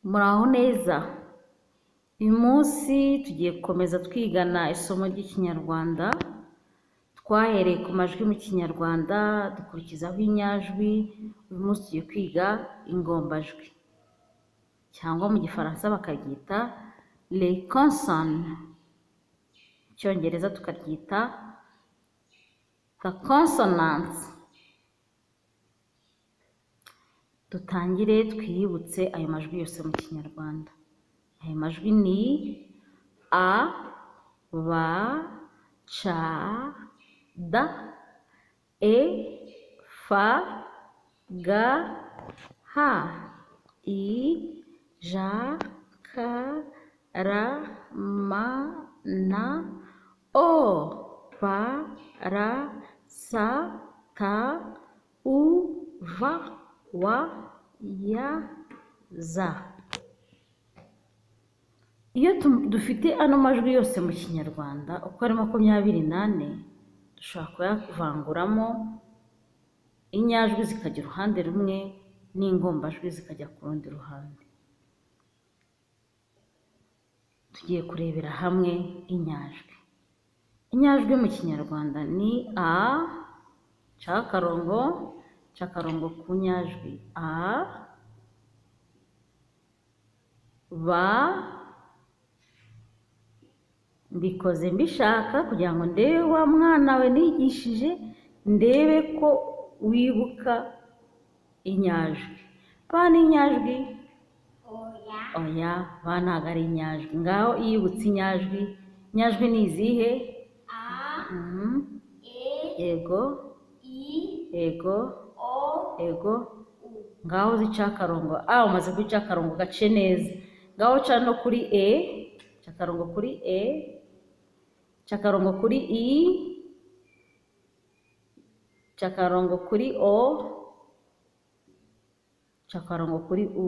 Muraho neza. Uyu munsi tugiye gukomeza twigana isomo ry'Ikinyarwanda. Twahereye ku majwi mu Kinyarwanda dukurikizaho inyajwi. Uyu munsi tugiye kwiga ingombajwi, cyangwa mu Gifaransa bakaryita les consonnes. Mu Cyongereza tukaryita the consonants. Dutangire twiyibutse ayo majwi yose mu Kinyarwanda. Ayo majwi ni a, b, c, d, e, f, g, h, i, j, k, r, m, n, o, p, r, s, t, u, v, w, y, z. Iyo dufite ano majwi yose mu Kinyarwanda uko ari 28, dushobora kuyavanguramo inyajwi zikajya uruhande rumwe n'ingombajwi zikajya ku rundi ruhande. Tugiye kurebera hamwe inyajwi. Inyajwi mu Kinyarwanda ni a, cakarongo ku nyajwi a, b, mbikoze mbishaka kugira ngo ndebe wa mwana we nigishije, ndebe ko wibuka inyajwi. Ba ni inyajwi? Oya, ba ntabwo ari inyajwi. Ngaho yibutse inyajwi. Inyajwi ni izihe? Yego, yego, yego. Ngaho zicakarongo a, umaze kwicakarongo gace neza. Ngaho ca no kuri e, cakarongo kuri e, cakarongo kuri i, cakarongo kuri o, cakarongo kuri u.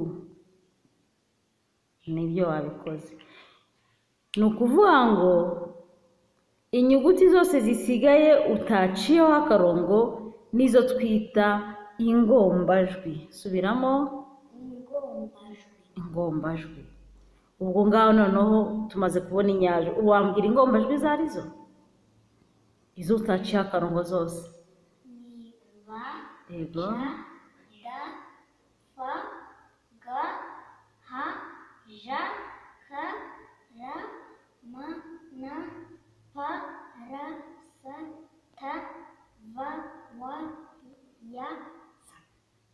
Nibyo wabikoze. Ni ukuvuga ngo inyuguti zose zisigaye utaciyeho akarongo nizo twita ingombajwi. Subiramo. Ingombajwi. Ubwo ngaho noneho tumaze kubona inyajwi. Wambwira ingombajwi izo arizo? Izo utaciyeho akarongo zose. Yego.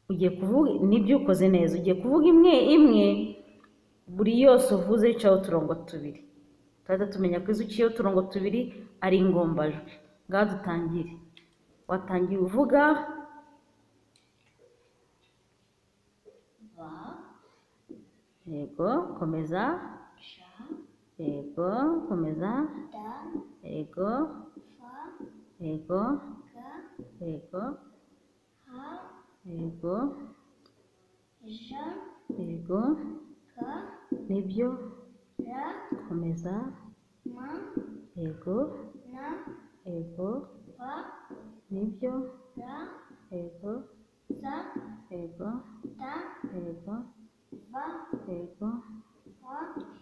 Ugiye kuvuga nibyo ukoze neza. Ugiye kuvuga imwe imwe, buri yose uvuze yicaho uturongo tubiri. Tuzajya tumenya ko izo uciyeho uturongo tubiri ari ingombajwi. Ngaho dutangire. Watangiye uvuga yego, komeza. Yego, komeza. Yego, yego, yego, yego, yego, nibyo, komeza. Yego, yego, nibyo, yego, yego, yego, yego,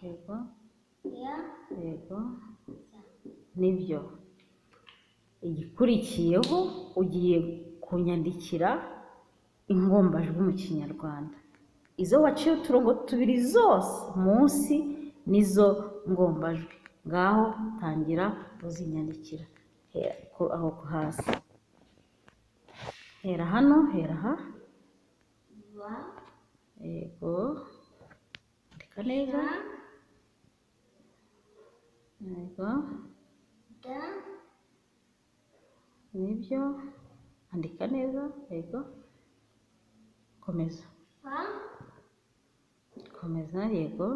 yego, yego, nibyo. Igikurikiyeho ugiye kunyandikira ingombajwi mu Kinyarwanda. Izo waciye uturongo tubiri zose munsi nizo ngombajwi. Ngaho tangira uzinyandikira. Hera aho hasi. Hera hano, hera aha. Yego. Andika neza. Yego. Nibyo. Andika neza. Yego. Komeza. Komeza. Yego.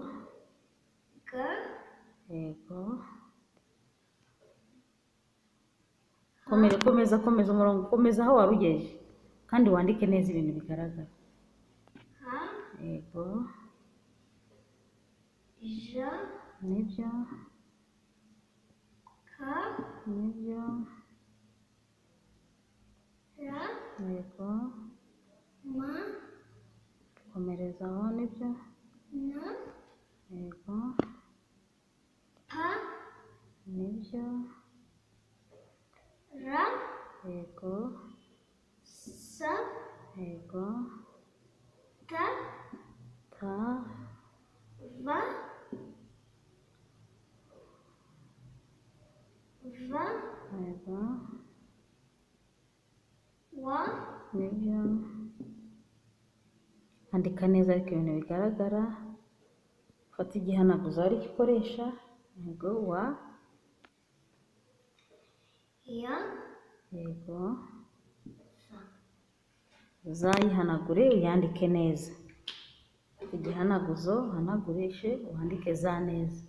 Yego. Komeza umurongo. Komeza aho warugeje. Kandi wandike neza ibintu bigaragara. Yego. Nibyo. Nibyo. Yego. Komereza aho nibyo. na, yego, pa, nibyo, ra, yego, sa, yego, ta, ta, va, va, yego, wa, nibyo. Andika neza ariko ibintu bigaragara. Fata igihanaguzo ari gikoresha. Yego, wa, ya, yego, sa. uzayihanagure uyandike neza. Igihanaguzo uhanagurishe wandike za neza.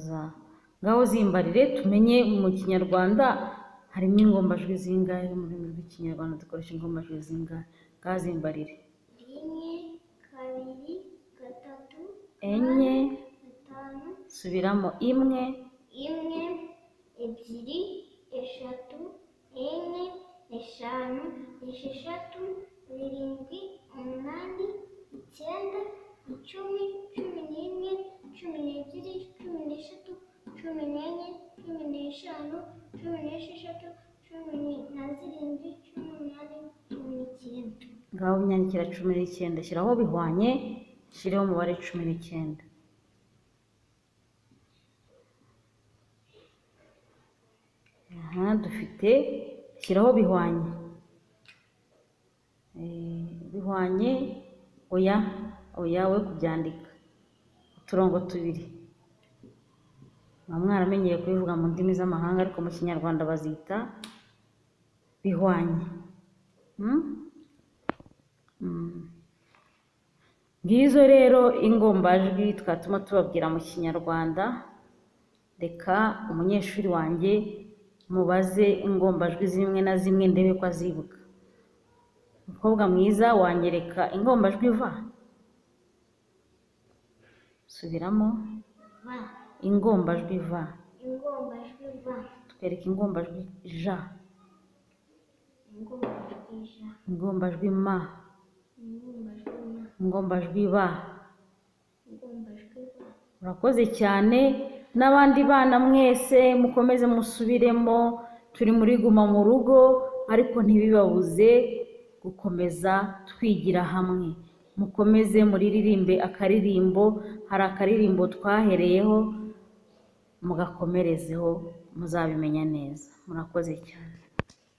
Za. Ngaho zimbarire tumenye mu kinyarwanda harimo ingombajwi zingahe, mu rurimi rw'ikinyarwanda dukoresha ingombajwi zingahe. Ngaho zimbarire. Rimwe, kabiri, gatatu, Enye, gatanu, subiramo imwe, imwe, ebyiri, eshatu, enye, eshanu, esheshatu, zirindwi, umunani, icyenda, icumi, cumi n'imwe, cumi n'ebyiri, cumi n'eshatu, cumi n'enye, cumi n'eshanu, cumi n'esheshatu, cumi na zirindwi, cumi n'umunani, cumi n'icyenda. ngaho unyandikira 19. Shyiraho bihwanye, shyireho umubare 19. Aha dufite shyiraho bihwanye. Bihwanye, oya, oya we kubyandika. Uturongo tubiri. Mwaramenyeye kubivuga mu ndimi z'amahanga ariko mu kinyarwanda bazita bihwanye. Ngizo rero ingombajwi twatuma tubabwira mu kinyarwanda. Reka umunyeshuri wanjye mubaze ingombajwi zimwe na zimwe ndebe ko azibuka. Umukobwa mwiza wanyereka ingombajwi va. Subiramo. Va. Ingombajwi va. Ingombajwi va. Twereke ingombajwi ja. Ingombajwi ja. Ingombajwi ma. Ingombajwi ma. Ingombajwi ba. Ingombajwi ba. Urakoze cyane, n'abandi bana mwese mukomeze musubiremo. Turi muri guma mu rugo ariko ntibibabuze gukomeza twigira hamwe. Mukomeze muririmbe akaririmbo, hari akaririmbo twahereyeho mugakomerezeho, muzabimenya neza. Murakoze cyane.